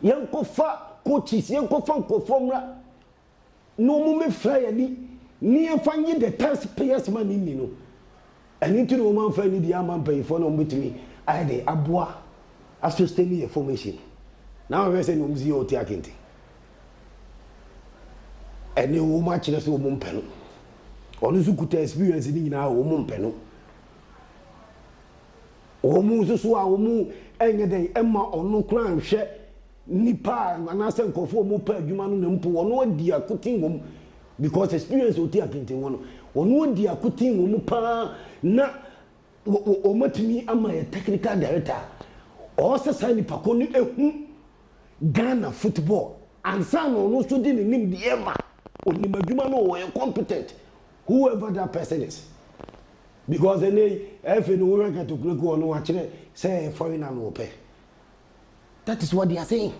Yankofa coaches, yankofa formula. No moment fly any near finding the taxpayers' money, you know. And into the woman finding the amount pay for no with me. I de abwa as to stay near formation. Now we're saying Umzio Tiakinti. And the woman chills to woman penal. Onuzukuta experience in our woman penal. Omu so omu enye den emma onu kran hwe nipa anase nkofo mu pa adwuma no nempo ono adi akotin wom because experience oti akente wono ono adi akotin wom pa na o matimi ama ye technical director o sesa nipa ko ni ehu Ghana football ansa no no so di nim di ema oni madwuma no o competent whoever that person is. Because if you work at Tukuku or no, actually, say foreign and pay. That is what they are saying.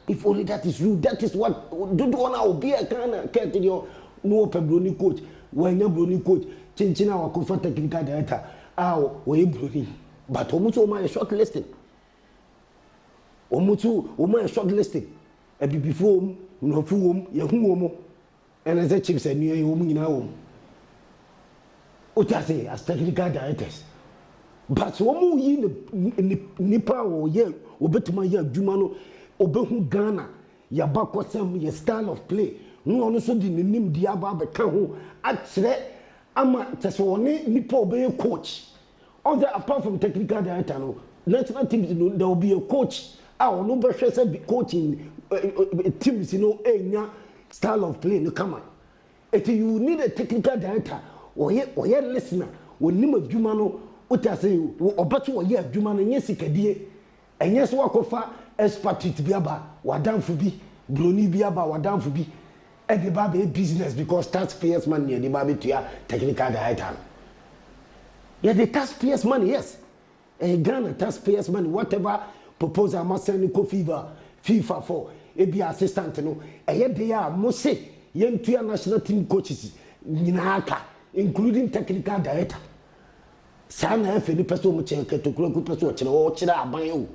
If only that is true, that is what do want to be a kind of cat in your no Bruni coach, when your Bruni coach, Chinchina or comfort technical director, we Bruni. But Omutu my shortlisting. Omutu, my shortlisting. And before, no fool, Yahumo, and as a chief said, near you in our home. Say as technical directors. But one more nipa or ye obetuma ye adwuma obehu Ghana ya bakwasem ye style of play no ono so di nim dia ba beka ho akyere ama tesone nipa obey coach. Other apart from technical director no national teams there will be a coach ono be hwe say coaching teams enya style of play no come on. If you need a technical director oye listener wonnim adwuma no utase obeto oye adwuma no nyesi kadie enye so wakofa expertise bi aba wadamfo bi broni bi aba wadamfo bi e dey ba be business because taxpayers money dey ba be to ya technical director. Yeah, the taxpayers money, yes. Ghana taxpayers money whatever proposal must send ko FIFA for e be assistant no eye dey a mo say yentua national team coaches nyina aka including technical director. Sana efe ni person mo chen ketokuro ku person kire o kire aban o.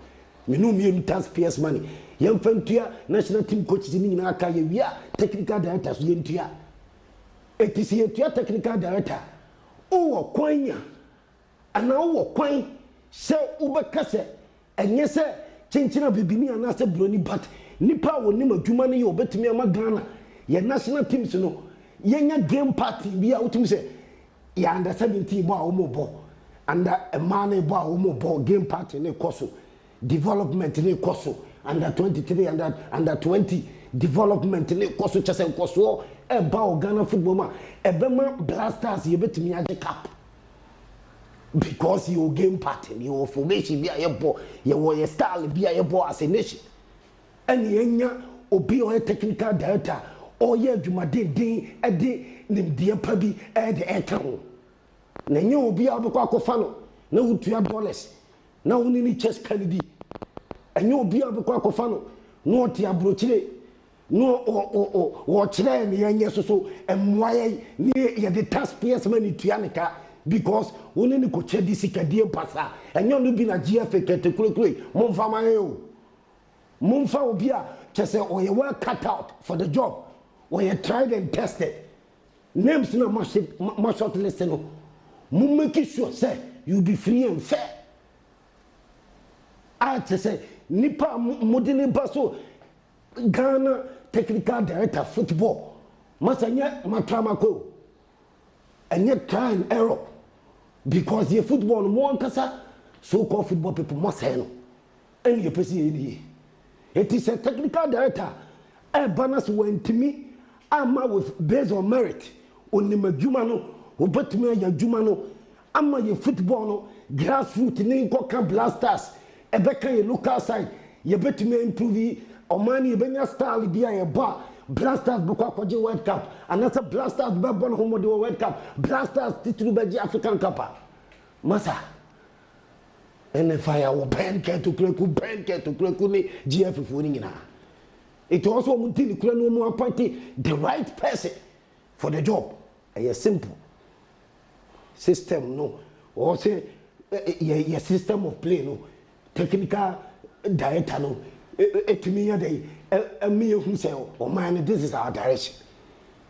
Menu mi taxpayers money. Yemfantua national team coaches ni nyina aka ye wia technical director so yentua. Etisi yentua technical director. O kwanya ana o kwan se ubeka se enye se chinchina bibini ana se broni but nipa wo ni madwuma ne ye obetimi ama Ghana ye national teams no yenya game party bia utumi se ya under 17 bo a omobo under a man bo a omobo game party ne koso development ne koso under 23 under 20 development ne koso chese koso e ba o Ghana football ma e be ma Blasters ye betimi age cap because your game party your formation bia ye bo ye style bia ye bo as a nation and yenya obi o technical director oye adwumaden din ede nimdie pa bi ede eka ho na nye obi abekwa akofa no na wutua dollars na woni ni chess candy enye obi abekwa akofa no no oti abrochire no o chire ne yenye so emwaye ni ye the taxpayers money tuaneka because woni ni ko chedi sikadie pasa enye no bi na GFA ketekurokure momfa mayo momfa obi a chese oye well cut out for the job. When you tried and tested, names no must shortlist no. You make sure say you be free and fair. I say nipa modini baso Ghana technical director football. Masanya matramako. And yet try and error because your football more kasa so-called football people must know. And you perceive it is a technical director. A bonus went to me. Ama with based on merit oni madwuma no obetumi aya dwuma no ama ye football no grassroots ni nkoka Blasters ebeka ye local side ye betumi improve omani ye benya style bia ye ba Blasters bukwa kwaje World Cup anasa Blasters be bon homo de World Cup Blasters titulu beji African Cup masa ene fire wo ben ke to kreku ni GF fo ni nyina. It also no appointing the right person for the job. A simple system, no. Or say a system of play, no. Technical director, no. etimi ya dey me hu say o man this is our direction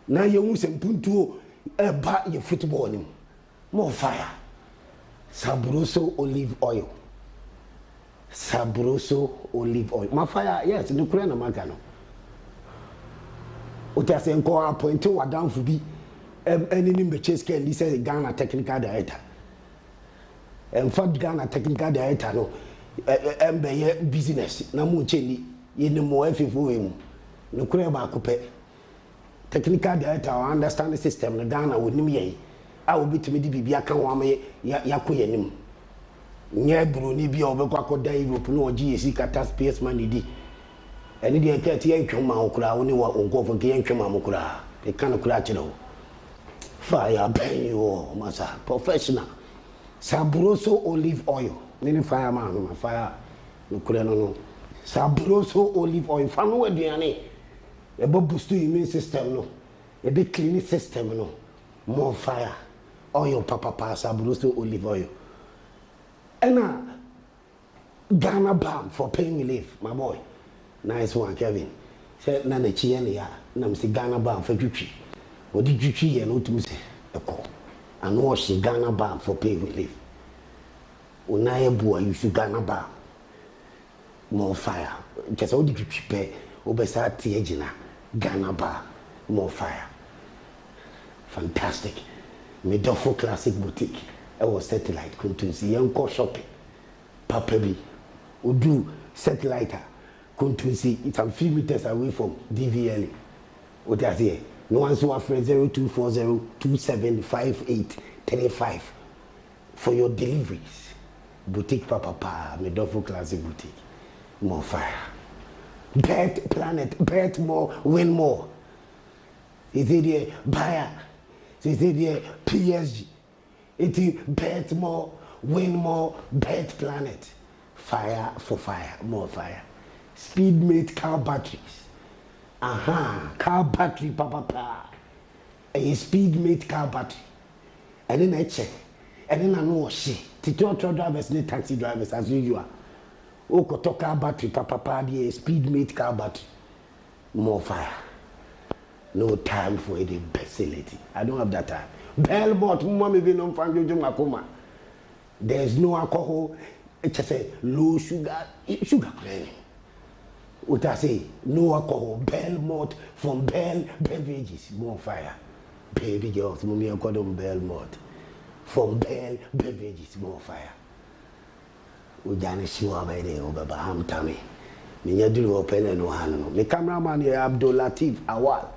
na ye hu say mpuntuo ba ye football nim more fire Sabroso olive oil Sabroso olive oil my fire yes the kura na maka no o ta say nko appoint wa down for bi any nim be chase can this is Ghana technical director and for Ghana technical director no be business na mu cheni ye ni mo afifo we mu no kura ba akopɛ technical director understand the system na Ghana wonim ye a obitimi di bibia kan wa me yakoye nim nya broni bia obekwa koda Europe no oji esi kata space man di eni de ka ti yentwema okura woni wa onkofo ke yentwema okura e kan kura kire wo fire ben yo masa professional Sabroso olive oil nini fireman no fire no kura no Sabroso olive oil fa no aduane e bo boost immune system no e be clean system no more fire oil papa Sabroso olive oil ena Ghana balm for pain relief my boy nice one Kevin say na na chi ya na msi Ghana balm for twitwi odi twitwi ye no tum se eko ano she Ghana balm for pain relief unaye bua you should Ghana balm more fire just odi twitwi pe obesa tie gina Ghana balm more fire fantastic Medofo Classic Boutique I was satellite kuntunsi yanko shopping papa bi odu satellite kuntunsi it's a few meters away from DVL what I say no one so after 0240275835 for your deliveries boutique papa Medofo Classic Boutique more fire bet planet bet more win more is it there buyer is it there PSG it is bet more win more bet planet fire for fire more fire Speedmate car batteries car battery papa a Speedmate car battery and then I check and then I know she truck drivers and taxi drivers as usual koto car battery papa the Speedmate car battery more fire no time for any facility I don't have that time Belmont mommy be no fan jojo makoma there's no alcohol it's just low sugar plain what I say no alcohol Belmont from Bell beverages more fire baby girls mommy I call them Belmont from Bell beverages more fire ujane shiwa by the obaba ham tami me nyaduru open no hanu me cameraman here Abdul Latif Awal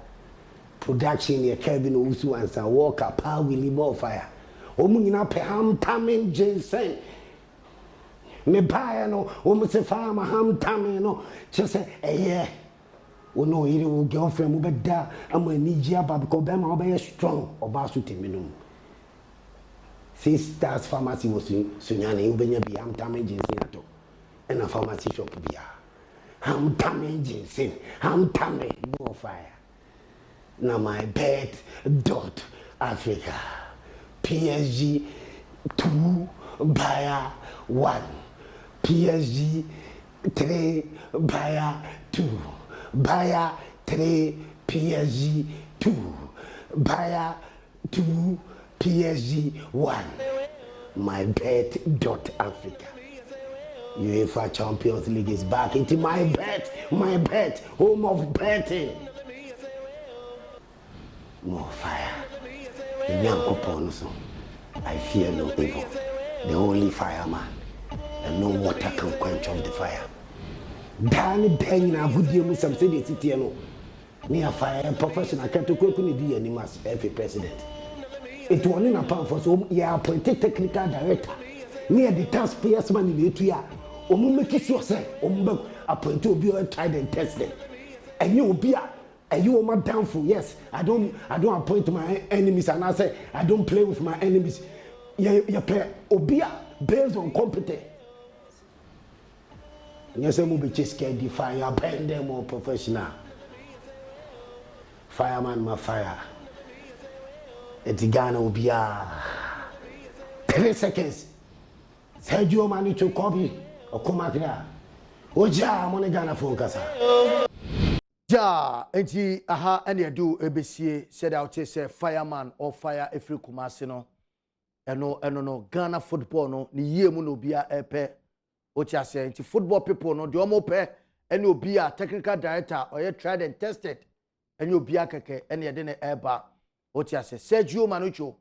production here Kevin Owusu and Sir Walker Pa Willie more fire omu nyina pe ham tamin Jensen me buy no omu se farmer ham tamin no just say eh no ire wo girlfriend mo beda ama ni ji aba because be ma be strong oba so teminum 6 Stars Pharmacy was sunyane ubenya bi ham tamin Jensen ato and a pharmacy shop bia ham tamin Jensen ham tamin more fire na my bet dot Africa PSG 2 buyer 1 PSG 3 buyer 2 buyer 3 PSG 2 buyer 2 PSG 1 my bet dot Africa UEFA Champions League is back into my bet home of betting more fire I fear no evil the only fireman and no water can quench off the fire Dan na gudie mu sam say the city no near fire professional can to kweku ni di animas every president it one na pan for so ya appointed technical director near the taxpayers money we etua omu make sure say omu be appoint obi o tried and tested and you obi a and you are my downfall. Yes, I don't appoint my enemies and I say I don't play with my enemies. You play obia based on competence. Yes, I will be just scared the fire, bend them more professional. Fireman my fire. Etigana obia 3 seconds. Sergio Mani to copy or come out here. Oja mo ne Ghana phone kasa. Ja, enti aha ene edu ebesie said out say fireman or fire every Kumasi no. No Ghana football no ni yie mu no bia epe. Ocha say enti football people no de omo pe ene obi a technical director or you tried and tested ene obi a keke ene de ne eba. Ocha say Sergio Manucho